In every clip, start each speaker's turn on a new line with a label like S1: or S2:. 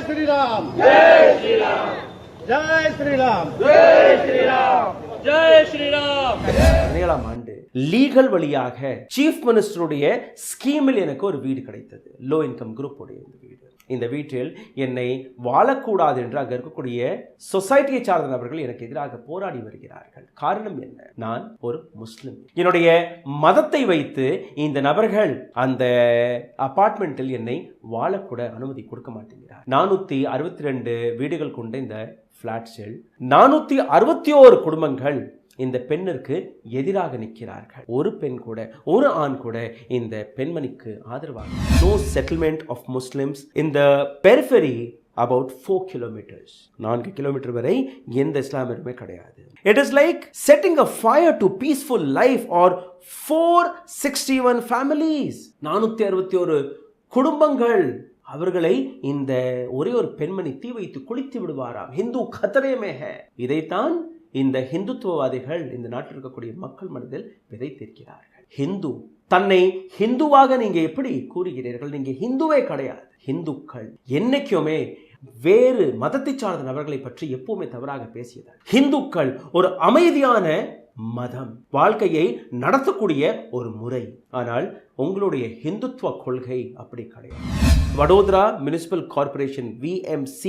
S1: श्रीराम जय श्रीराम जय श्रीराम जय श्रीराम जय श्रीराम
S2: 17ஆம் ஆண்டு லீகல் வழியாக சீஃப் மினிஸ்டருடைய ஸ்கீமில் எனக்கு ஒரு வீடு கிடைத்தது. லோ இன்கம் குரூப் உடைய வீடு. இந்த வீட்டில் என்னை வாழக்கூடாது என்று அங்க இருக்கக்கூடிய சொசைட்டியை சார்ந்த நபர்கள் எனக்கு எதிராக போராடி வருகிறார்கள். காரணம் என்ன? நான் ஒரு முஸ்லிம். என்னுடைய மதத்தை வைத்து இந்த நபர்கள் அந்த அபார்ட்மெண்ட்டில் என்னை வாழக்கூட அனுமதி கொடுக்க மாட்டேங்கிறார். 462 வீடுகள் கொண்ட இந்த பிளாட்ஸில் 461 குடும்பங்கள் இந்த பெண்ணிற்கு எதிராக நிற்கிறார்கள். ஒரு பெண் கூட, ஒரு ஆண் கூட இந்த பெண்மணிக்கு ஆதரவாக. No settlement of Muslims in the periphery about 4 kilometers. 4 kilometre வரை எந்த இஸ்லாமியருமே கிடையாது. It is like setting a fire to peaceful life or 461 families. 461 குடும்பங்கள், அவர்களை இந்த ஒரே ஒரு பெண்மணி தீ வைத்து குளித்து விடுவாராம். ஹிந்து கத்தரேமேக. இதைத்தான் இந்த ஹிந்துத்துவவாதிகள் இந்த நாட்டில் இருக்கக்கூடிய மக்கள் மனதில் விதைத்திருக்கிறார்கள். ஹிந்து, தன்னை ஹிந்துவாக நீங்க எப்படி கூறுகிறீர்கள்? நீங்க ஹிந்துவே கிடையாது. ஹிந்துக்கள் என்னைக்குமே வேறு மதத்தை சார்ந்த நபர்களை பற்றி எப்பவுமே தவறாக பேசியதால். ஹிந்துக்கள் ஒரு அமைதியான மதம், வாழ்க்கையை நடத்தக்கூடிய ஒரு முறை. ஆனால் உங்களுடைய ஹிந்துத்துவ கொள்கை அப்படி கிடையாது. Vadodara municipal corporation VMC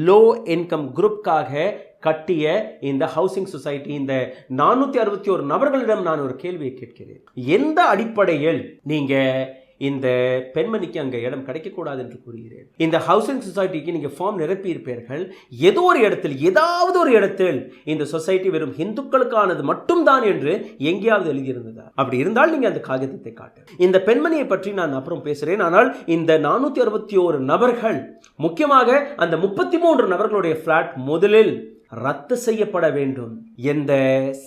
S2: low income குரூப்காக கட்டிய இந்த ஹவுசிங் சொசைட்டி, இந்த 461 நபர்களிடம் நான் ஒரு கேள்வியை கேட்கிறேன். எந்த அடிப்படையில் நீங்க இந்த பெண்மணிக்கு அங்கே இடம் கிடைக்கக்கூடாது என்று கூறுகிறேன்? இந்த ஹவுசிங் சொசைட்டிக்கு நீங்க ஃபார்ம் நிரப்பி இருப்பீர்கள். ஏதோ ஒரு இடத்தில், ஏதாவது ஒரு இடத்தில் இந்த சொசைட்டி வெறும் இந்துக்களுக்கானது மட்டும்தான் என்று எங்கேயாவது எழுதியிருந்ததா? அப்படி இருந்தால் நீங்க அந்த காகிதத்தை காட்டு. இந்த பெண்மணியை பற்றி நான் அப்புறம் பேசுறேன். ஆனால் இந்த 461 நபர்கள், முக்கியமாக அந்த 33 நபர்களுடைய பிளாட் முதலில் ரத்து செய்யப்பட வேண்டும். எந்த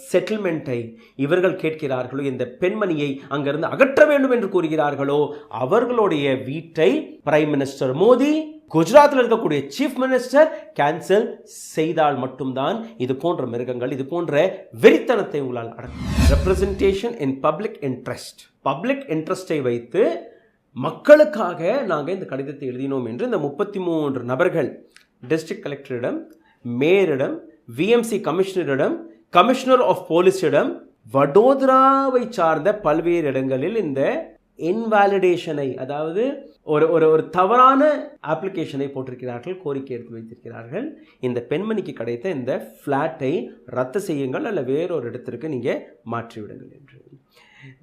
S2: செட்டில்மெண்ட்டை இவர்கள் கேட்கிறார்களோ, இந்த பெண்மணியை அங்கிருந்து அகற்ற வேண்டும் என்று கூறுகிறார்களோ, அவர்களுடைய வீட்டை பிரைம் மினிஸ்டர் மோடி, குஜராத்தில் இருக்கக்கூடிய சீஃப் மினிஸ்டர் கேன்சல் செய்தால் மட்டும்தான் இது போன்ற மிருகங்கள், இது போன்ற வெறித்தனத்தை உங்களால் அடக்கும். Representation in public interest, public இன்ட்ரெஸ்டை வைத்து மக்களுக்காக நாங்கள் இந்த கடிதத்தை எழுதினோம் என்று இந்த 33 நபர்கள் டிஸ்ட்ரிக்ட் கலெக்டரிடம், மேயரிடம், VMC கமிஷனரிடம், கமிஷனர் ஆஃப் போலீஸிடம், வடோதராவை சார்ந்த பல்வேறு இடங்களில் இந்த இன்வாலிடேஷனை, அதாவது ஒரு தவறான அப்ளிகேஷனை போட்டிருக்கிறார்கள், கோரிக்கை எடுத்து வைத்திருக்கிறார்கள். இந்த பெண்மணிக்கு கிடைத்த இந்த பிளாட்டை ரத்து செய்யுங்கள், அல்ல வேறொரு இடத்திற்கு நீங்க மாற்றிவிடுங்கள் என்று.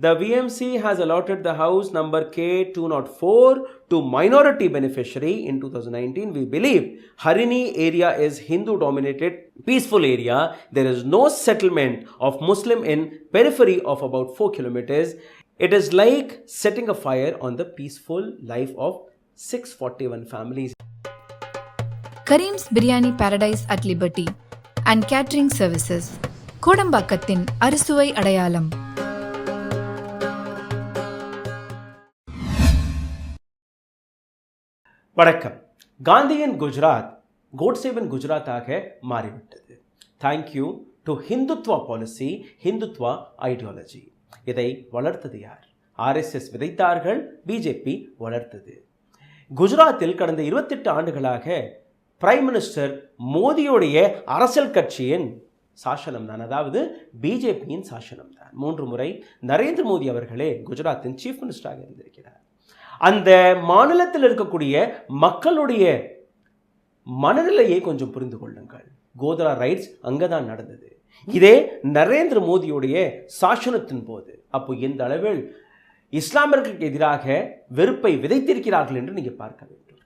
S2: The VMC has allotted the house number K204 to minority beneficiary in 2019. We believe Harini area is Hindu dominated peaceful area. There is no settlement of Muslim in periphery of about 4 kilometers. It is like setting a fire on the peaceful life of 641 families.
S3: Kareem's Biryani Paradise at Liberty and Catering Services. கோடம்பாக்கத்தின் அறுசுவை அடையாளம்.
S2: வணக்கம். காந்தியின் குஜராத் கோட்சேவின் குஜராத்தாக மாறிவிட்டது. Thank you to Hindutva policy, Hindutva ideology. இதை வளர்த்தது யார்? RSS விதைத்தார்கள், BJP வளர்த்தது. குஜராத்தில் கடந்த 28 ஆண்டுகளாக பிரைம் மினிஸ்டர் மோடியுடைய அரசியல் கட்சியின் சாசனம் தான், அதாவது BJPயின் சாசனம் தான். 3 முறை நரேந்திர மோடி அவர்களே குஜராத்தின் சீஃப் மினிஸ்டராக இருந்திருக்கிறார். அந்த மாநிலத்தில் இருக்கக்கூடிய மக்களுடைய மனநிலையை கொஞ்சம் புரிந்து கொள்ளுங்கள். கோத்ரா ரைட்ஸ் அங்கதான் நடந்தது. இதே நரேந்திர மோடியுடைய சாசனத்தின் போது. அப்போ எந்த அளவில் இஸ்லாமியர்களுக்கு எதிராக வெறுப்பை விதைத்திருக்கிறார்கள் என்று நீங்க பார்க்க வேண்டும்.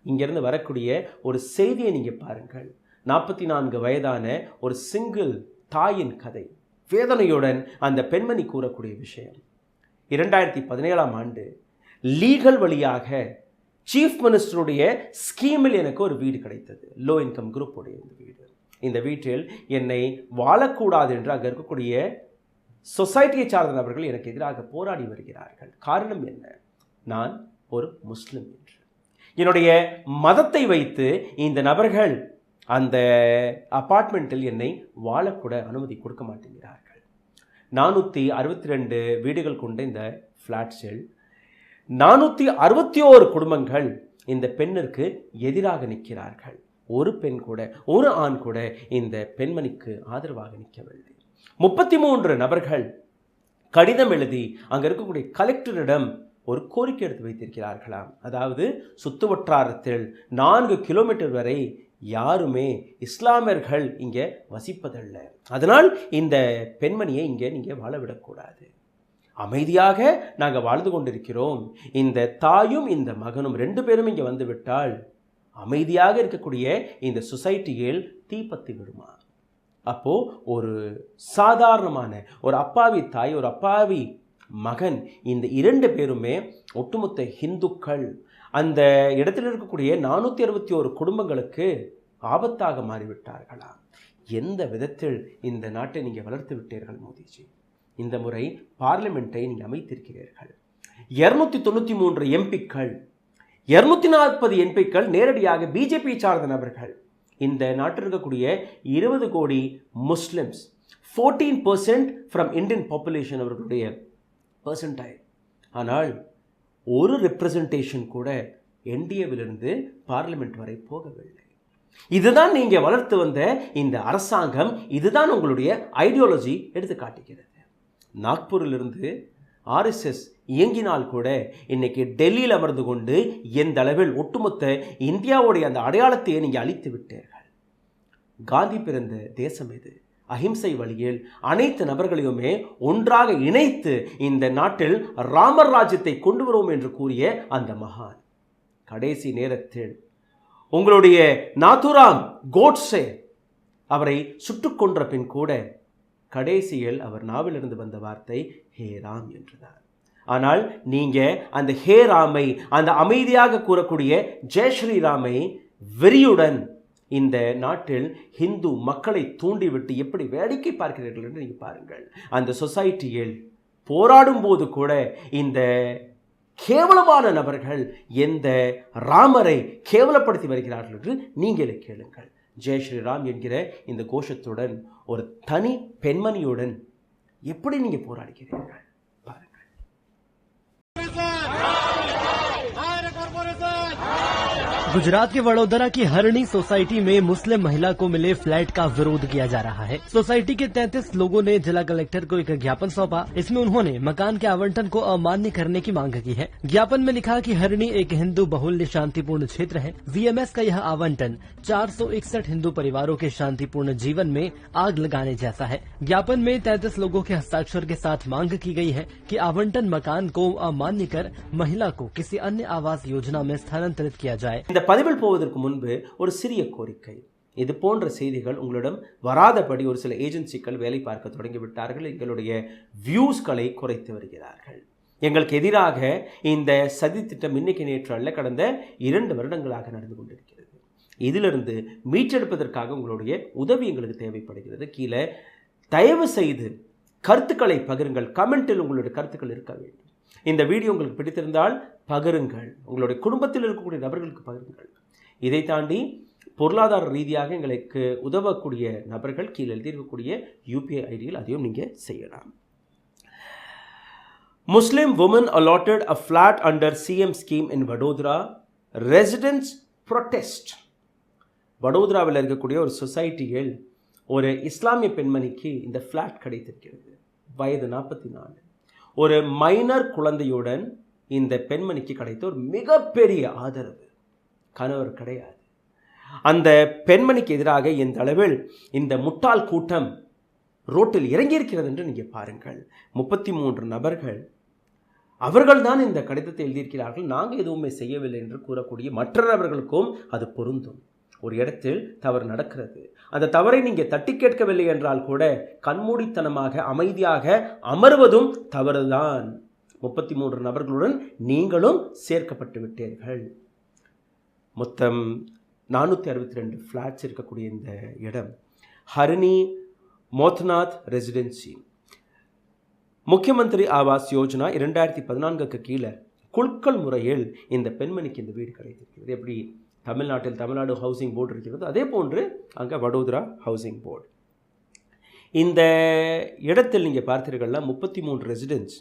S2: இங்கிருந்து வரக்கூடிய ஒரு செய்தியை நீங்க பாருங்கள். 44 வயதான ஒரு சிங்கிள் தாயின் கதை, வேதனையுடன் அந்த பெண்மணி கூறக்கூடிய விஷயம். 2017ஆம் ஆண்டு லீகல் வழியாக சீஃப் மினிஸ்டருடைய ஸ்கீமில் எனக்கு ஒரு வீடு கிடைத்தது. லோ இன்கம் குரூப் உடைய வீடு. இந்த வீட்டில் என்னை வாழக்கூடாது என்று அங்கே இருக்கக்கூடிய சொசைட்டியை சார்ந்த நபர்கள் எனக்கு எதிராக போராடி வருகிறார்கள். காரணம் என்ன? நான் ஒரு முஸ்லிம் என்று. என்னுடைய மதத்தை வைத்து இந்த நபர்கள் அந்த அபார்ட்மெண்ட்டில் என்னை வாழக்கூட அனுமதி கொடுக்க மாட்டேங்கிறார்கள். 462 வீடுகள் கொண்ட இந்த ஃப்ளாட்ஸில் 461 குடும்பங்கள் இந்த பெண்ணிற்கு எதிராக நிற்கிறார்கள். ஒரு பெண் கூட, ஒரு ஆண் கூட இந்த பெண்மணிக்கு ஆதரவாக நிற்கவில்லை. 33 நபர்கள் கடிதம் எழுதி அங்கே இருக்கக்கூடிய கலெக்டரிடம் ஒரு கோரிக்கை எடுத்து வைத்திருக்கிறார்களாம். அதாவது சுற்று வட்டாரத்தில் 4 கிலோமீட்டர் வரை யாருமே இஸ்லாமியர்கள் இங்கே வசிப்பதல்ல, அதனால் இந்த பெண்மணியை இங்கே நீங்கள் வாழவிடக்கூடாது, அமைதியாக நாங்கள் வாழ்ந்து கொண்டிருக்கிறோம், இந்த தாயும் இந்த மகனும் 2 பேரும் இங்கே வந்துவிட்டால் அமைதியாக இருக்கக்கூடிய இந்த சொசைட்டியில் தீப்பத்தி விடுமா? அப்போ ஒரு சாதாரணமான ஒரு அப்பாவி தாய், ஒரு அப்பாவி மகன், இந்த 2 பேருமே ஒட்டுமொத்த ஹிந்துக்கள், அந்த இடத்தில் இருக்கக்கூடிய 461 குடும்பங்களுக்கு ஆபத்தாக மாறிவிட்டார்களாம். எந்த விதத்தில் இந்த நாட்டை நீங்கள் வளர்த்து விட்டீர்கள் மோடிஜி? இந்த முறை பார்லிமெண்ட்டை நீங்கள் அமைத்திருக்கிறீர்கள். 293 எம்பிக்கள், 240 எம்பிக்கள் நேரடியாக பிஜேபி சார்ந்த நபர்கள். இந்த நாட்டில் இருக்கக்கூடிய 20 கோடி முஸ்லிம்ஸ், 14% ஃப்ரம் இந்தியன் பாப்புலேஷன் அவர்களுடைய பர்சன்டைல். ஆனால் ஒரு ரெப்ரசன்டேஷன் கூட என்டிஏவிலிருந்து பார்லிமெண்ட் வரை போகவில்லை. இதுதான் நீங்கள் வளர்த்து வந்த இந்த அரசாங்கம், இதுதான் உங்களுடைய ஐடியாலஜி எடுத்து காட்டுகிறது. நாக்பூரிலிருந்து RSS இயங்கினால் கூட இன்னைக்கு டெல்லியில் அமர்ந்து கொண்டு எந்த அளவில் ஒட்டுமொத்த இந்தியாவுடைய அந்த அடையாளத்தையே நீங்கள் அழித்து விட்டீர்கள். காந்தி பிறந்த தேசம் இது. அஹிம்சை வழியில் அனைத்து நபர்களையுமே ஒன்றாக இணைத்து இந்த நாட்டில் ராமர் ராஜ்யத்தை கொண்டு வருவோம் என்று கூறிய அந்த மகான் கடைசி நேரத்தில் உங்களுடைய நாதுராம் கோட்ஸே அவரை சுட்டுக் கொன்ற பின் கூட கடைசியில் அவர் நாவிலிருந்து வந்த வார்த்தை ஹே ராம் என்றுதான். ஆனால் நீங்க அந்த ஹே ராமை, அந்த அமைதியாக கூறக்கூடிய ஜெய் ஸ்ரீராமை வெறியுடன் இந்த நாட்டில் ஹிந்து மக்களை தூண்டிவிட்டு எப்படி வேடிக்கை பார்க்கிறீர்கள் என்று நீங்கள் பாருங்கள். அந்த சொசைட்டியில் போராடும் போது கூட இந்த கேவலமான நபர்கள் எந்த ராமரை கேவலப்படுத்தி வருகிறார்கள் என்று நீங்களே கேளுங்கள். ஜெய் ஸ்ரீராம் என்கிற இந்த கோஷத்துடன் ஒரு தனி பெண்மணியுடன் எப்படி நீங்க போராடுகிறீர்கள் பாருங்கள்.
S4: गुजरात के वडोदरा की हरणी सोसाइटी में मुस्लिम महिला को मिले फ्लैट का विरोध किया जा रहा है। सोसाइटी के 33 लोगों ने जिला कलेक्टर को एक ज्ञापन सौंपा। इसमें उन्होंने मकान के आवंटन को अमान्य करने की मांग की है। ज्ञापन में लिखा कि हरणी एक हिंदू बहुल्य शांतिपूर्ण क्षेत्र है। VMS का यह आवंटन 461 हिंदू परिवारों के शांतिपूर्ण जीवन में आग लगाने जैसा है। ज्ञापन में 33 लोगों के हस्ताक्षर के साथ मांग की गई है कि आवंटन मकान को अमान्य कर महिला को किसी अन्य आवास योजना में स्थानांतरित किया जाए।
S2: பதிவில் போவதற்கு முன்பு ஒரு சிறிய கோரிக்கை. இது போன்ற செய்திகள் உங்களிடம் வராதபடி ஒரு சில ஏஜென்சிகள் வேலை பார்க்க தொடங்கிவிட்டார்கள். எங்களுடைய வியூஸ்களை குறைத்து வருகிறார்கள். எங்களுக்கு எதிராக இந்த சதி திட்டம் இன்னைக்கு நேற்று அல்ல, கடந்த 2 வருடங்களாக நடந்து கொண்டிருக்கிறது. இதிலிருந்து மீட்டெடுப்பதற்காக உங்களுடைய உதவி எங்களுக்கு தேவைப்படுகிறது. கீழே தயவு செய்து கருத்துக்களை பகிருங்கள். கமெண்டில் உங்களுடைய கருத்துக்கள் இருக்க வேண்டும். இந்த வீடியோ உங்களுக்கு பிடித்திருந்தால் பகிருங்கள். உங்களுடைய குடும்பத்தில் இருக்கக்கூடிய நபர்களுக்கு பகிருங்கள். இதை தாண்டி பொருளாதார ரீதியாக எங்களுக்கு உதவக்கூடிய நபர்கள் கீழே எழுதியிருக்கக்கூடிய UPI ஐடியில் அதையும் நீங்கள் செய்யலாம். Muslim women allotted a flat under CM scheme in Vadodara. Residents protest. வடோதராவில் இருக்கக்கூடிய ஒரு சொசைட்டியில் ஒரு இஸ்லாமிய பெண்மணிக்கு இந்த ஃப்ளாட் கிடைத்திருக்கிறது. வயது 44. ஒரு மைனர் குழந்தையுடன் இந்த பெண்மணிக்கு கிடைத்த ஒரு மிகப்பெரிய ஆதரவு. கணவர் கிடையாது. அந்த பெண்மணிக்கு எதிராக எந்த அளவில் இந்த முட்டாள் கூட்டம் ரோட்டில் இறங்கியிருக்கிறது என்று நீங்கள் பாருங்கள். 33 நபர்கள் அவர்கள்தான் இந்த கடிதத்தை எழுதியிருக்கிறார்கள். நாங்கள் எதுவுமே செய்யவில்லை என்று கூறக்கூடிய மற்ற நபர்களுக்கும் அது பொருந்தும். ஒரு இடத்தில் தவறு நடக்கிறது. அந்த தவறை நீங்கள் தட்டி கேட்கவில்லை என்றால் கூட கண்மூடித்தனமாக அமைதியாக அமர்வதும் தவறுதான். 33 நபர்களுடன் நீங்களும் சேர்க்கப்பட்டு விட்டீர்கள். மொத்தம் 462 ஃப்ளாட்ஸ் இருக்கக்கூடிய இந்த இடம் ஹரிணி மோத்நாத் ரெசிடென்சி. முக்கியமந்திரி ஆவாஸ் யோஜனா 2014க்கு கீழே குழுக்கள் முறையில் இந்த பெண்மணிக்கு இந்த வீடு கிடைத்திருக்கிறது. எப்படி தமிழ்நாட்டில் தமிழ்நாடு ஹவுசிங் போர்டு இருக்கிறது, அதே போன்று அங்கே வடோதரா ஹவுசிங் போர்டு. இந்த இடத்தில் நீங்கள் பார்த்தீர்கள்னா 33 ரெசிடென்ட்ஸ்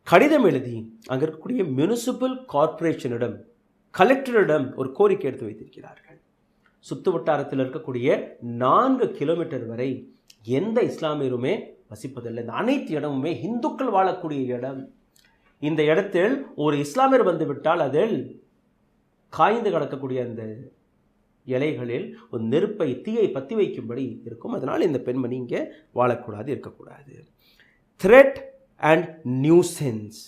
S2: கடிதம் எழுதி அங்கே இருக்கக்கூடிய மியூனிசிபல் கார்ப்பரேஷனிடம் கலெக்டரிடம் ஒரு கோரிக்கை எடுத்து வைத்திருக்கிறார்கள். சுத்து வட்டாரத்தில் இருக்கக்கூடிய 4 கிலோமீட்டர் வரை எந்த இஸ்லாமியருமே வசிப்பதில்லை. இந்த அனைத்து இடமுமே இந்துக்கள் வாழக்கூடிய இடம். இந்த இடத்தில் ஒரு இஸ்லாமியர் வந்துவிட்டால் அதில் காய்ந்து கிடக்கக்கூடிய அந்த இலைகளில் ஒரு நெருப்பை தீயை பற்றி வைக்கும்படி இருக்கும். அதனால் இந்த பெண்மணி இங்கே வாழக்கூடாது, இருக்கக்கூடாது. Threat and nuisance.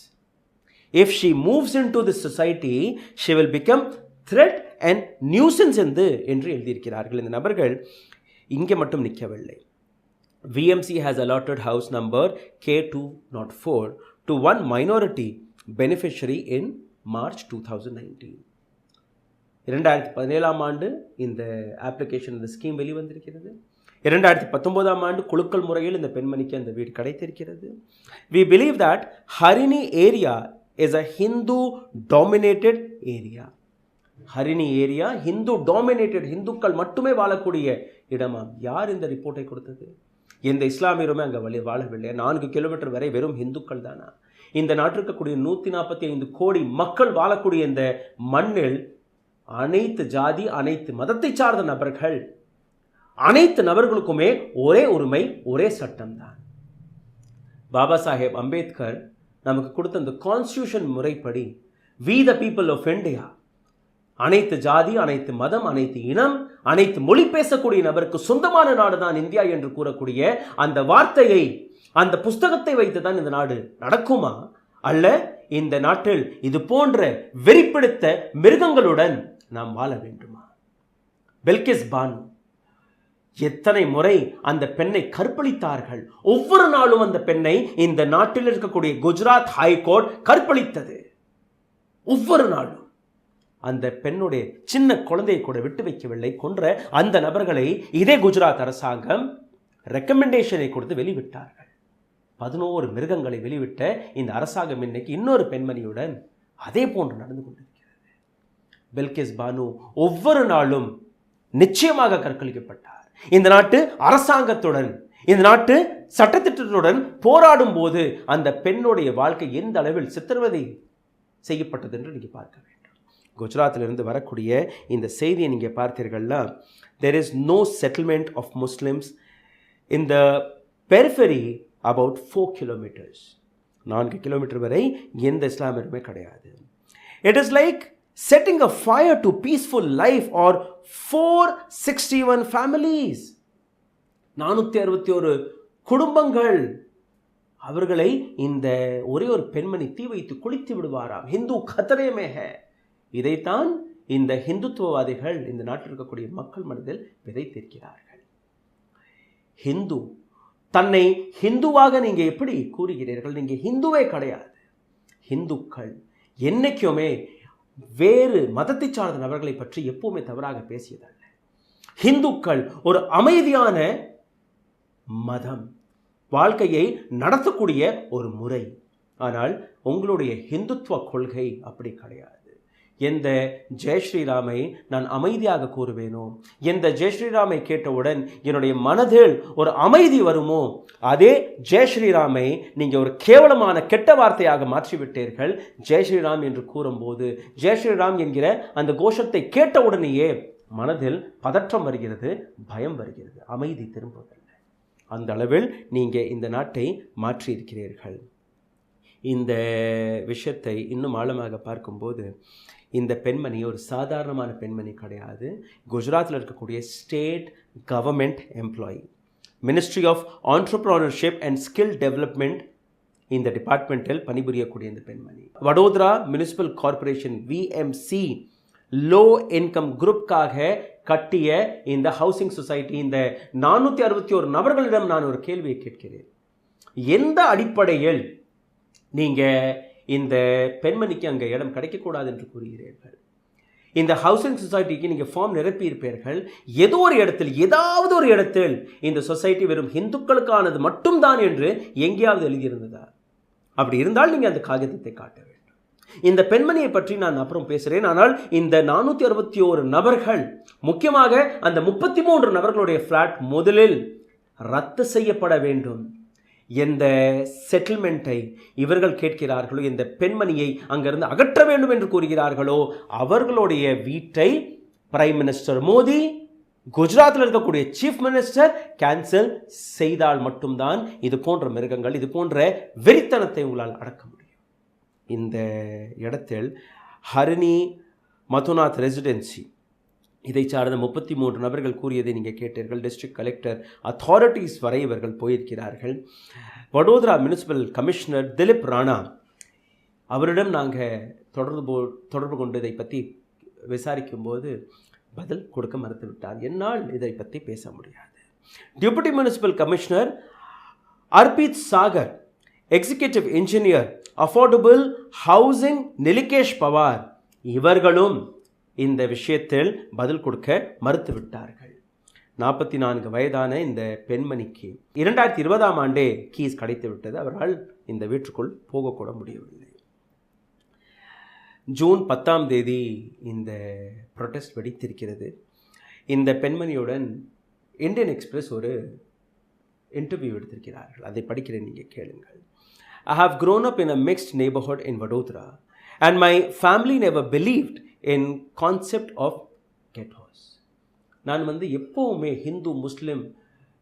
S2: If she moves into this society, she will become threat and nuisance என்று எழுதியிருக்கிறார்கள். இந்த நபர்கள் இங்கே மட்டும் நிற்கவில்லை. VMC has allotted house number K204 to one minority beneficiary in March 2019. 2017 ஆண்டு இந்த அப்ளிகேஷன், இந்த ஸ்கீம் வெளிவந்திருக்கிறது. 2019 ஆண்டு குலுக்கல் முறையில் இந்த பெண்மணிக்கு அந்த வீடு கிடைத்திருக்கிறது. We believe that Harini area is a Hindu dominated area. Harini area Hindu dominated, இந்துக்கள் மட்டுமே வாழக்கூடிய இடமாம். யார் இந்த ரிப்போர்ட்டை கொடுத்தது? எந்த இஸ்லாமியருமே அங்கே வாழவில்லை. 4 கிலோமீட்டர் வரை வெறும் இந்துக்கள் தானா? இந்த நாட்டில் இருக்கக்கூடிய 145 கோடி மக்கள் வாழக்கூடிய இந்த மண்ணில் அனைத்து ஜாதி, அனைத்து மதத்தை சார்ந்த நபர்கள், அனைத்து நபர்களுக்குமே ஒரே உரிமை, ஒரே சட்டம்தான். பாபா சாஹேப் அம்பேத்கர் நமக்கு கொடுத்த அந்த கான்ஸ்டியூஷன் முறைப்படி we the people of India, அனைத்து ஜாதி, அனைத்து மதம், அனைத்து இனம், அனைத்து மொழி பேசக்கூடிய நபருக்கு சொந்தமான நாடு தான் இந்தியா என்று கூறக்கூடிய அந்த வார்த்தையை, அந்த புஸ்தகத்தை வைத்து தான் இந்த நாடு நடக்குமா? அல்ல இந்த நாட்டில் இது போன்ற வெறிப்பிடித்த மிருகங்களுடன் நாம் வாழ வேண்டுமா? பெல்கிஸ் பானு எத்தனை முறை அந்த பெண்ணை கற்பழித்தார்கள். ஒவ்வொரு நாளும் அந்த பெண்ணை இந்த நாட்டில் இருக்கக்கூடிய குஜராத் ஹைகோர்ட் கற்பழித்தது. ஒவ்வொரு நாளும் அந்த பெண்ணுடைய சின்ன குழந்தையை கூட விட்டு வைக்கவில்லை. கொன்ற அந்த நபர்களை இதே குஜராத் அரசாங்கம் ரெக்கமெண்டேஷனை கொடுத்து வெளிவிட்டார்கள். 11 மிருகங்களை வெளிவிட்ட இந்த அரசாங்கம் இன்னைக்கு இன்னொரு பெண்மணியுடன் அதே போன்று நடந்து கொண்டிருக்கிறது. பெல்கிஸ் பானு ஒவ்வொரு நாளும் நிச்சயமாக கற்பழிக்கப்பட்டார். இந்த நாட்டு அரசாங்கத்துடன், இந்த நாட்டு சட்டத்திட்டத்துடன் போராடும் போது அந்த பெண்ணுடைய வாழ்க்கை எந்த அளவில் சித்திரவதை செய்யப்பட்டது என்று நீங்கள் பார்க்க வேண்டும். குஜராத்திலிருந்து வரக்கூடிய இந்த செய்தியை நீங்கள் பார்த்தீர்கள்னா, there is no settlement of Muslims in the periphery about 4 kilometers. 4 kilometre வரை எந்த இஸ்லாமியருமே கிடையாது. It is like setting a fire to peaceful life or 461 families. 461 குடும்பங்கள், அவர்களை இந்த ஒரே ஒரு பெண்மணி தீ வைத்து குளித்து விடுவாராம். ஹிந்து கத்தரேமே ஹை. இதைத்தான் இந்த ஹிந்துத்துவவாதிகள் இந்த நாட்டில் இருக்கக்கூடிய மக்கள் மனதில் விதைத்திருக்கிறார்கள். ஹிந்து, தன்னை ஹிந்துவாக நீங்க எப்படி கூறுகிறீர்கள்? நீங்க ஹிந்துவே கிடையாது. ஹிந்துக்கள் என்னைக்குமே வேறு மதத்தை சார்ந்த நபர்களை பற்றி எப்பவுமே தவறாக பேசியதல்ல. ஹிந்துக்கள் ஒரு அமைதியான மதம், வாழ்க்கையை நடத்தக்கூடிய ஒரு முறை. ஆனால் உங்களுடைய ஹிந்துத்துவ கொள்கை அப்படி கிடையாது. எந்த ஜெய் ஸ்ரீராமை நான் அமைதியாக கூறுவேனோ, எந்த ஜெய் ஸ்ரீராமை கேட்டவுடன் என்னுடைய மனதில் ஒரு அமைதி வருமோ, அதே ஜெய் ஸ்ரீராமை நீங்கள் ஒரு கேவலமான கெட்ட வார்த்தையாக மாற்றிவிட்டீர்கள். ஜெய் ஸ்ரீராம் என்று கூறும்போது, ஜெய் ஸ்ரீராம் என்கிற அந்த கோஷத்தை கேட்டவுடனேயே மனதில் பதற்றம் வருகிறது, பயம் வருகிறது, அமைதி திரும்பவில்லை. அந்த அளவில் நீங்கள் இந்த நாட்டை மாற்றியிருக்கிறீர்கள். இந்த விஷயத்தை இன்னும் ஆழமாக பார்க்கும்போது, இந்த பெண்மணி ஒரு சாதாரணமான பெண்மணி கிடையாது. குஜராத்தில் இருக்கக்கூடிய state government employee, ministry of entrepreneurship and skill development, இந்த டிபார்ட்மெண்ட்டில் பணிபுரியக்கூடிய இந்த பெண்மணி Vadodara municipal corporation VMC low income குரூப்காக கட்டிய இந்த ஹவுசிங் சொசைட்டி. இந்த 461 நபர்களிடம் நான் ஒரு கேள்வியை கேட்கிறேன். எந்த அடிப்படையில் நீங்கள் இந்த பெண்மணிக்கு அங்கே இடம் கிடைக்கக்கூடாது என்று கூறுகிறீர்கள்? இந்த ஹவுசிங் சொசைட்டிக்கு நீங்கள் ஃபார்ம் நிரப்பியிருப்பீர்கள். ஏதோ ஒரு இடத்தில், ஏதாவது ஒரு இடத்தில் இந்த சொசைட்டி வெறும் இந்துக்களுக்கானது மட்டும்தான் என்று எங்கேயாவது எழுதியிருந்ததா? அப்படி இருந்தால் நீங்கள் அந்த காகிதத்தை காட்ட வேண்டும். இந்த பெண்மணியை பற்றி நான் அப்புறம் பேசுகிறேன். ஆனால் இந்த 461 நபர்கள், முக்கியமாக அந்த 33 நபர்களுடைய ஃப்ளாட் முதலில் ரத்து செய்யப்பட வேண்டும். எந்த செட்டில்மெண்ட்டை இவர்கள் கேட்கிறார்களோ, எந்த பெண்மணியை அங்கிருந்து அகற்ற வேண்டும் என்று கூறுகிறார்களோ, அவர்களுடைய வீட்டை பிரைம் மினிஸ்டர் மோடி, குஜராத்தில் இருக்கக்கூடிய சீஃப் மினிஸ்டர் கேன்சல் செய்தால் மட்டும்தான் இது போன்ற மிருகங்கள், இது போன்ற வெறித்தனத்தை உங்களால் அடக்க முடியும். இந்த இடத்தில் ஹரிணி மதுநாத் ரெசிடென்சி இதை சார்ந்த 33 நபர்கள் கூறியதை நீங்கள் கேட்டீர்கள். டிஸ்ட்ரிக்ட் கலெக்டர் அத்தாரிட்டிஸ் வரை இவர்கள் போயிருக்கிறார்கள். வடோதரா முனிசிபல் கமிஷனர் திலீப் ராணா அவரிடம் நாங்கள் தொடர்பு கொண்டு இதை பற்றி விசாரிக்கும்போது பதில் கொடுக்க மறுத்துவிட்டார். என்னால் இதை பற்றி பேச முடியாது. Deputy municipal commissioner Arpit Sagar, executive engineer affordable housing Nilikesh Pawar இவர்களும் இந்த விஷயத்தில் பதில் கொடுக்க மறுத்துவிட்டார்கள். 44 வயதான இந்த பெண்மணிக்கு 2020ஆம் ஆண்டே கீஸ் கிடைத்து விட்டது. அவரால் இந்த வீட்டுக்குள் போகக்கூட முடியவில்லை. ஜூன் 10ஆம் தேதி இந்த ப்ரொட்டஸ்ட் வெடித்திருக்கிறது. இந்த பெண்மணியுடன் இந்தியன் எக்ஸ்பிரஸ் ஒரு இன்டர்வியூ எடுத்திருக்கிறார்கள். அதை படிக்கிறேன், நீங்கள் கேளுங்கள். I have grown up in a mixed neighborhood in Vadodara and my family never believed in concept of ghettos. நான் எப்போவுமே ஹிந்து, முஸ்லிம்,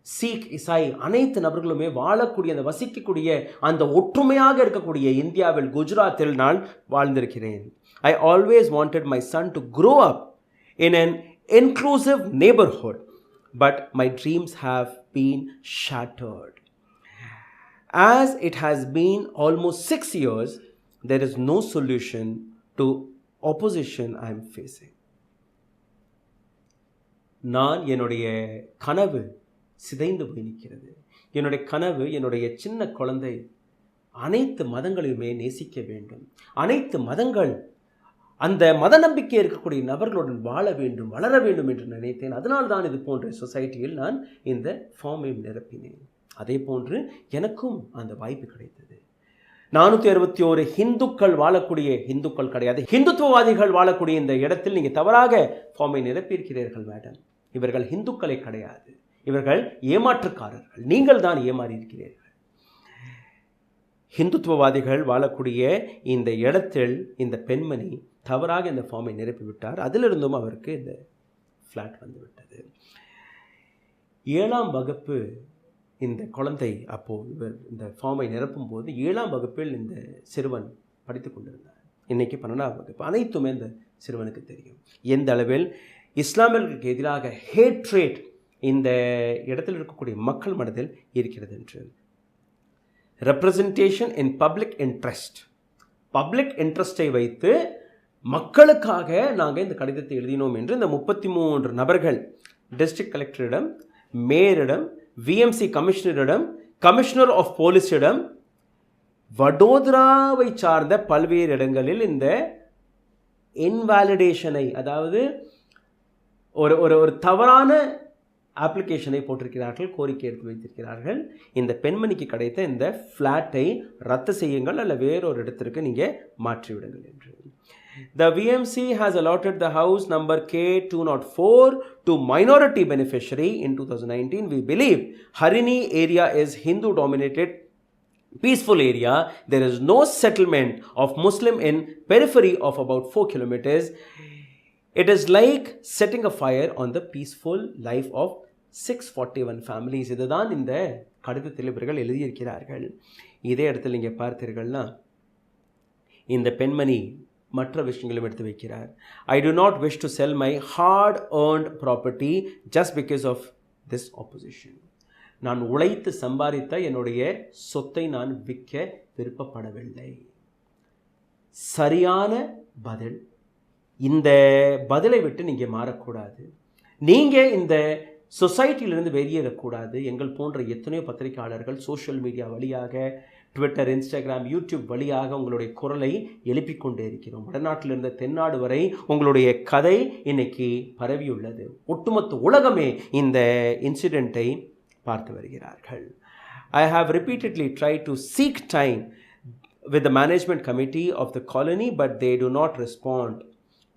S2: சீக், இசாய் அனைத்து நபர்களுமே வாழக்கூடிய அந்த வசிக்கக்கூடிய அந்த ஒற்றுமையாக இருக்கக்கூடிய இந்தியாவில், குஜராத்தில் நான் வாழ்ந்திருக்கிறேன். I always wanted my son to grow up in an inclusive neighborhood, but my dreams have been shattered. As it has been almost 6 years, there is no solution to opposition I am facing. நான் என்னுடைய கனவு சிதைந்து போய் நிற்கிறது. என்னுடைய கனவு, என்னுடைய சின்ன குழந்தை அனைத்து மதங்களையுமே நேசிக்க வேண்டும், அனைத்து மதங்கள் அந்த மத நம்பிக்கை இருக்கக்கூடிய நபர்களுடன் வாழ வேண்டும், வளர வேண்டும் என்று நினைத்தேன். அதனால் தான் இது போன்ற சொசைட்டியில் நான் இந்த ஃபார்மை நிரப்பினேன். அதே போன்று எனக்கும் அந்த வாய்ப்பு கிடைத்தது. 461 ஹிந்துக்கள் வாழக்கூடிய, ஹிந்துக்கள் கிடையாது, ஹிந்துத்துவவாதிகள் வாழக்கூடிய இந்த இடத்தில் நீங்கள் தவறாக ஃபார்மை நிரப்பியிருக்கிறீர்கள் மேடம். இவர்கள் ஹிந்துக்களை கிடையாது, இவர்கள் ஏமாற்றுக்காரர்கள். நீங்கள் தான் ஏமாறி இருக்கிறீர்கள். ஹிந்துத்துவவாதிகள் வாழக்கூடிய இந்த இடத்தில் இந்த பெண்மணி தவறாக இந்த ஃபார்மை நிரப்பிவிட்டார். அதிலிருந்தும் அவருக்கு இந்த ஃப்ளாட் வந்துவிட்டது. 7ஆம் வகுப்பு இந்த குழந்தை, அப்போது இவர் இந்த ஃபார்மை நிரப்பும் போது 7ஆம் வகுப்பில் இந்த சிறுவன் படித்து கொண்டிருந்தார். இன்றைக்கி 12ஆம் வகுப்பு. அனைத்துமே இந்த சிறுவனுக்கு தெரியும் எந்த அளவில் இஸ்லாமியர்களுக்கு எதிராக ஹேட்ரேட் இந்த இடத்தில் இருக்கக்கூடிய மக்கள் மனதில் இருக்கிறது என்று. Representation in public interest, public இன்ட்ரெஸ்டை வைத்து மக்களுக்காக நாங்கள் இந்த கடிதத்தை எழுதினோம் என்று இந்த 33 நபர்கள் டிஸ்ட்ரிக்ட் கலெக்டரிடம், மேயரிடம், விஎம்சி கமிஷனரிடம், கமிஷனர் ஆஃப் போலீஸிடம், வடோதராவை சார்ந்த பல்வேறு இடங்களில் இந்த இன்வாலிடேஷனை, அதாவது ஒரு தவறான அப்ளிகேஷனை போட்டிருக்கிறார்கள், கோரிக்கை எடுத்து வைத்திருக்கிறார்கள். இந்த பெண்மணிக்கு கிடைத்த இந்த ஃப்ளாட்டை ரத்து செய்யுங்கள், அல்ல வேறொரு இடத்திற்கு நீங்கள் மாற்றிவிடுங்கள் என்று. The VMC has allotted the house number K204 to minority beneficiary in 2019. We believe Harini area is Hindu dominated peaceful area. There is no settlement of Muslim in periphery of about 4 kilometers. It is like setting a fire on the peaceful life of 641 families. இதுதான் இந்த கடிதத்தில் இவர்கள் எழுதியிருக்கிறார்கள். இதே இடத்தில் நீங்கள் பார்த்தீர்கள்னா இந்த பெண்மணி மற்ற விஷயங்களும் எடுத்து வைக்கிறார். I do not wish to sell my hard earned property just because of this opposition. நான் உழைத்து சம்பாதித்த என்னுடைய சொத்தை நான் விற்க விருப்பப்படவில்லை. சரியான பதில். இந்த பதிலை விட்டு நீங்கள் மாறக்கூடாது. நீங்கள் இந்த சொசைட்டியிலிருந்து வெளியேறக்கூடாது. எங்கள் போன்ற எத்தனையோ பத்திரிகையாளர்கள் சோஷியல் மீடியா வழியாக, ட்விட்டர், இன்ஸ்டாகிராம், யூடியூப் வழியாக உங்களுடைய குரலை எழுப்பிக் கொண்டே இருக்கிறோம். வடநாட்டிலிருந்து தென்னாடு வரை உங்களுடைய கதை இன்னைக்கு பரவியுள்ளது. ஒட்டுமொத்த உலகமே இந்த இன்சிடெண்ட்டை பார்த்து வருகிறார்கள். I have repeatedly tried to seek time with the management committee of the colony, but they do not respond.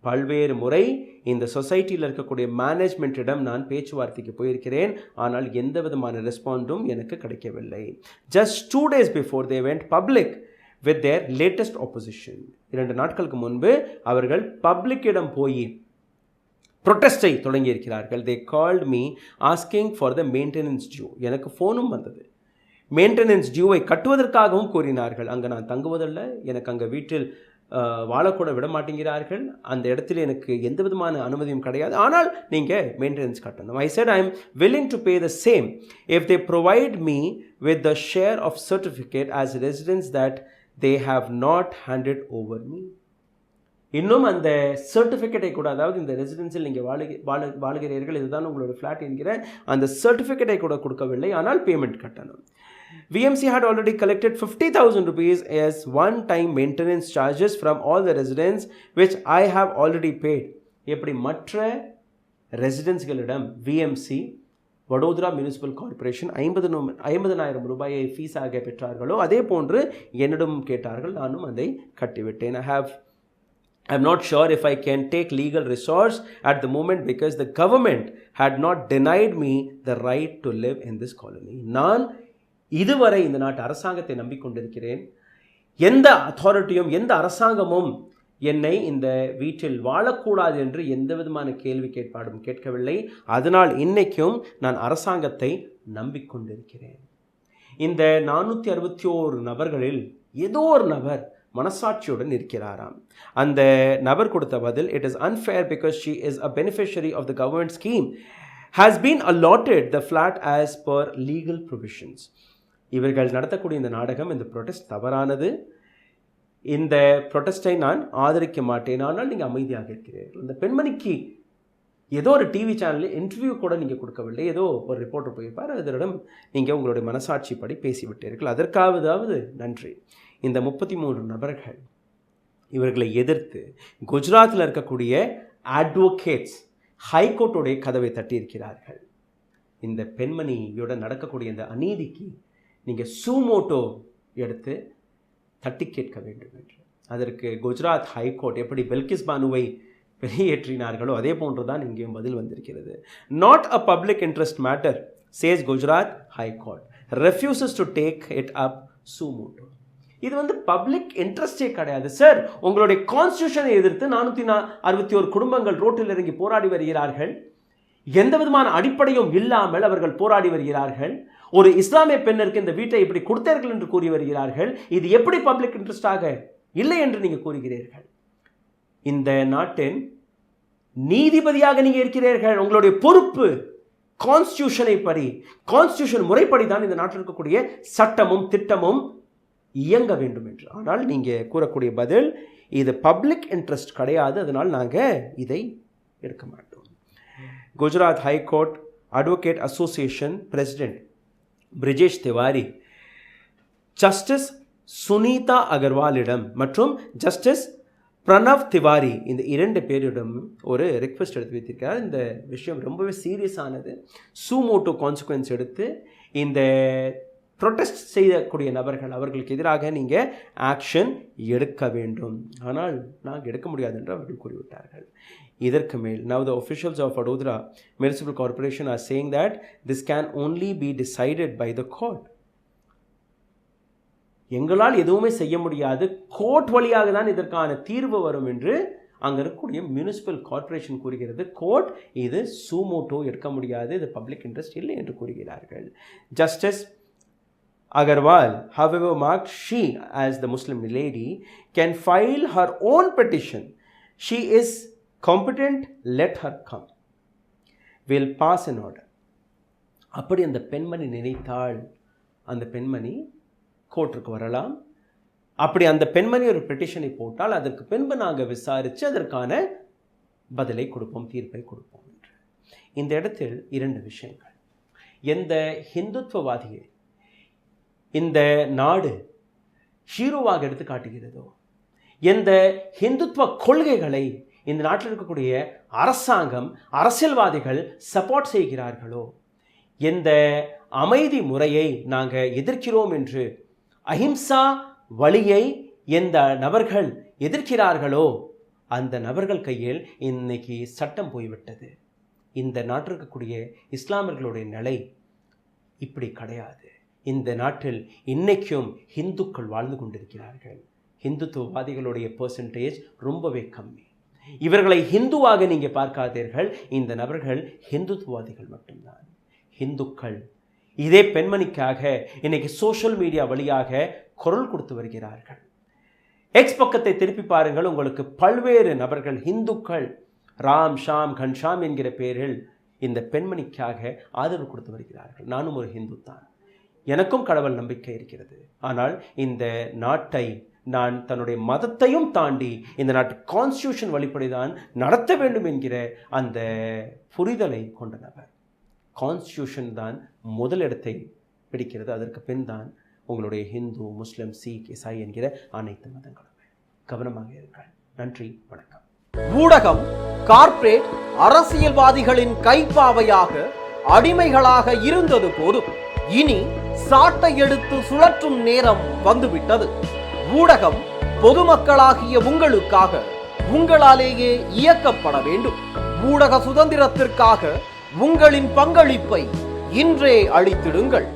S2: பல்வேறு முறை இந்த சொசைட்டியில் இருக்கக்கூடிய மேனேஜ்மெண்ட்டிடம் நான் பேச்சுவார்த்தைக்கு போயிருக்கிறேன். ஆனால் எந்த விதமான ரெஸ்பாண்டும் எனக்கு கிடைக்கவில்லை. Just 2 days before they went public with their latest opposition. 2 நாட்களுக்கு முன்பு அவர்கள் பப்ளிக்கிடம் போய் ப்ரொட்டஸ்டை தொடங்கியிருக்கிறார்கள். they called me asking for the maintenance due. எனக்கு ஃபோனும் வந்தது. மெயின்டெனன்ஸ் டியூவை கட்டுவதற்காகவும் கூறினார்கள். அங்கே நான் தங்குவதில்லை, எனக்கு அங்கே வீட்டில் வாழக்கூட விட மாட்டேங்கிறார்கள், அந்த இடத்துல எனக்கு எந்த விதமான அனுமதியும் கிடையாது, ஆனால் நீங்கள் மெயின்டெனன்ஸ் கட்டணும். I said I am willing to pay the same if they provide me with the share of certificate as residents that they have not handed over me. இன்னும் அந்த சர்டிஃபிகேட்டை கூட, அதாவது இந்த ரெசிடென்சியில் நீங்கள் வாழுகிறீர்கள், இதுதான் உங்களோட ஃப்ளாட் என்கிற அந்த சர்டிஃபிகேட்டை கூட கொடுக்கவில்லை, ஆனால் பேமெண்ட் கட்டணும். VMC had already collected 50,000 rupees as one-time maintenance charges from all the residents which I have already paid. எப்படி மற்ற ரெசிடென்ட்ஸ்களிடம் VMC வடோதரா மியூனிசிபல் கார்ப்பரேஷன் 50,000 ரூபாயை ஃபீஸாக பெற்றார்களோ அதே போன்று என்னிடம் கேட்டார்கள். நானும் அதை கட்டிவிட்டேன். I'm not sure if I can take legal resource at the moment because the government had not denied me the right to live in this colony. நான் இதுவரை இந்த நாட்டு அரசாங்கத்தை நம்பிக்கொண்டிருக்கிறேன். எந்த அத்தாரிட்டியும் எந்த அரசாங்கமும் என்னை இந்த வீட்டில் வாழக்கூடாது என்று எந்த விதமான கேள்வி கேட்பாடும் கேட்கவில்லை. அதனால் இன்னைக்கும் நான் அரசாங்கத்தை நம்பிக்கொண்டிருக்கிறேன். இந்த 461 நபர்களில் ஏதோ ஒரு நபர் மனசாட்சியுடன் இருக்கிறாராம். அந்த நபர் கொடுத்த பதில், it is unfair because she is a beneficiary of the government scheme has been allotted the flat as per legal provisions. இவர்கள் நடத்தக்கூடிய இந்த நாடகம், இந்த ப்ரொடெஸ்ட் தவறானது. இந்த ப்ரொடெஸ்டை நான் ஆதரிக்க மாட்டேன். ஆனால் நீங்கள் அமைதியாக இருக்கிறீர்கள். இந்த பெண்மணிக்கு ஏதோ ஒரு டிவி சேனலில் இன்டர்வியூ கூட நீங்கள் கொடுக்கவில்லை. ஏதோ ஒரு ரிப்போர்ட்டர் போயிருப்பார், அதனிடம் நீங்கள் உங்களுடைய மனசாட்சிப்படி பேசிவிட்டீர்கள். அதற்காவது நன்றி. இந்த 33 நபர்கள் இவர்களை எதிர்த்து குஜராத்தில் இருக்கக்கூடிய அட்வொகேட்ஸ் ஹைகோர்ட்டுடைய கதவை தட்டியிருக்கிறார்கள். இந்த பெண்மணியோட நடக்கக்கூடிய இந்த அநீதிக்கு நீங்கள் சூமோட்டோ எடுத்து தட்டி கேட்க வேண்டும் என்று. அதற்கு குஜராத் ஹைகோர்ட் எப்படி பெல்கிஸ் பானுவை வெளியேற்றினார்களோ அதே போன்று தான் இங்கேயும் பதில் வந்திருக்கிறது. Not a public interest matter says Gujarat high court refuses to take it up suo motu. இது பப்ளிக் இன்ட்ரெஸ்டே கிடையாது சார். உங்களுடைய கான்ஸ்டியூஷனை எதிர்த்து 461 குடும்பங்கள் ரோட்டில் இறங்கி போராடி வருகிறார்கள். எந்த விதமான அடிப்படையும் இல்லாமல் அவர்கள் போராடி வருகிறார்கள். ஒரு இஸ்லாமிய பெண்ணிற்கு இந்த வீட்டை இப்படி கொடுத்தார்கள் என்று கூறி வருகிறார்கள். இது எப்படி பப்ளிக் இன்ட்ரெஸ்டாக இல்லை என்று நீங்கள் கூறுகிறீர்கள்? இந்த நாட்டின் நீதிபதியாக நீங்கள் இருக்கிறீர்கள். உங்களுடைய பொறுப்பு கான்ஸ்டியூஷனை படி, கான்ஸ்டியூஷன் முறைப்படி தான் இந்த நாட்டில் இருக்கக்கூடிய சட்டமும் திட்டமும் இயங்க வேண்டும் என்று. ஆனால் நீங்கள் கூறக்கூடிய பதில், இது பப்ளிக் இன்ட்ரெஸ்ட் கிடையாது, அதனால் நாங்கள் இதை எடுக்க மாட்டோம். Gujarat high court advocate association president Brijesh Tiwari justice Sunita அகர்வாலிடம் மற்றும் ஜஸ்டிஸ் பிரணவ் திவாரி இந்த 2 பேரிடம் ஒரு ரெக்வெஸ்ட் எடுத்து வைத்திருக்கிறார். இந்த விஷயம் ரொம்பவே சீரியஸானது. சூமோட்டோ கான்சிக்வன்ஸ் எடுத்து இந்த ப்ரொட்டஸ்ட் செய்யக்கூடிய நபர்கள் அவர்களுக்கு எதிராக நீங்கள் ஆக்ஷன் எடுக்க வேண்டும். ஆனால் நாங்கள் எடுக்க முடியாது என்று அவர்கள் கூறிவிட்டார்கள். இதற்கு மேல் now the officials of Vadodara Municipal Corporation are saying that this can only be decided by the court. எங்களால் எதுவுமே செய்ய முடியாது, கோர்ட் வழியாக தான் இதற்கான தீர்வு வரும் என்று அங்கே இருக்கக்கூடிய மியூனிசிபல் கார்ப்பரேஷன் கூறுகிறது. கோர்ட் இது சூமோட்டோ எடுக்க முடியாது, இது பப்ளிக் இன்ட்ரெஸ்ட் இல்லை என்று கூறுகிறார்கள். Justice Agarwal, however, marked she, as the Muslim lady, can file her own petition. She is competent, let her come. We'll pass an order. அப்படி அந்த பெண்மணி நினைத்தால் அந்த பெண்மணி கோர்ட்டுக்கு வரலாம். அப்படி அந்த பெண்மணி ஒரு பெட்டிஷனை போட்டால் அதற்கு பின்பு நாங்கள் விசாரித்து அதற்கான பதிலை கொடுப்போம், தீர்ப்பை கொடுப்போம் என்று. இந்த இடத்தில் 2 விஷயங்கள். எந்த ஹிந்துத்வவாதியை இந்த நாடு ஹீரோவாக எடுத்து காட்டுகிறதோ, எந்த ஹிந்துத்வ கொள்கைகளை இந்த நாட்டில் இருக்கக்கூடிய அரசாங்கம் அரசியல்வாதிகள் சப்போர்ட் செய்கிறார்களோ, எந்த அமைதி முறையை நாங்கள் எதிர்க்கிறோம் என்று அஹிம்சா வழியை எந்த நபர்கள் எதிர்க்கிறார்களோ அந்த நபர்கள் கையில் இன்னைக்கு சட்டம் போய்விட்டது. இந்த நாட்டில் இருக்கக்கூடிய இஸ்லாமியர்களுடைய நிலை இப்படி கிடையாது. இந்த நாட்டில் இன்னைக்கும் இந்துக்கள் வாழ்ந்து கொண்டிருக்கிறார்கள். இந்துத்துவவாதிகளுடைய பெர்சன்டேஜ் ரொம்பவே கம்மி. இவர்களை ஹிந்துவாக நீங்கள் பார்க்காதீர்கள். இந்த நபர்கள் ஹிந்துத்துவவாதிகள் மட்டும்தான். இந்துக்கள் இதே பெண்மணிக்காக இன்னைக்கு சோஷியல் மீடியா வழியாக குரல் கொடுத்து வருகிறார்கள். எக்ஸ் பக்கத்தை திருப்பி பாருங்கள், உங்களுக்கு பல்வேறு நபர்கள் இந்துக்கள் ராம் ஷாம் கன்ஷாம் என்கிற பெயரில் இந்த பெண்மணிக்காக ஆதரவு கொடுத்து வருகிறார்கள். நானும் ஒரு ஹிந்து தான், எனக்கும் கடவுள் நம்பிக்கை இருக்கிறது. ஆனால் இந்த நாட்டை நான் தன்னுடைய மதத்தையும் தாண்டி இந்த நாட்டு கான்ஸ்டியூஷன் வழிப்படிதான் நடத்த வேண்டும் என்கிற அந்த புரிதலை கொண்ட நபர். கான்ஸ்டியூஷன் தான் முதலிடத்தை பிடிக்கிறது, அதற்கு பின் தான் உங்களுடைய ஹிந்து, முஸ்லிம், சீக், இசாய் என்கிற அனைத்து மதங்களுமே. கவனமாக இருங்கள். நன்றி, வணக்கம்.
S5: ஊடகம் கார்ப்பரேட் அரசியல்வாதிகளின் கைப்பாவையாக அடிமைகளாக இருந்தது போதும், இனி சாட்டை எடுத்து சுழற்றும் நேரம் வந்துவிட்டது. ஊடகம் பொதுமக்களாகிய உங்களுக்காக உங்களாலேயே இயக்கப்பட வேண்டும். ஊடக சுதந்திரத்திற்காக உங்களின் பங்களிப்பை இன்றே அளித்திடுங்கள்.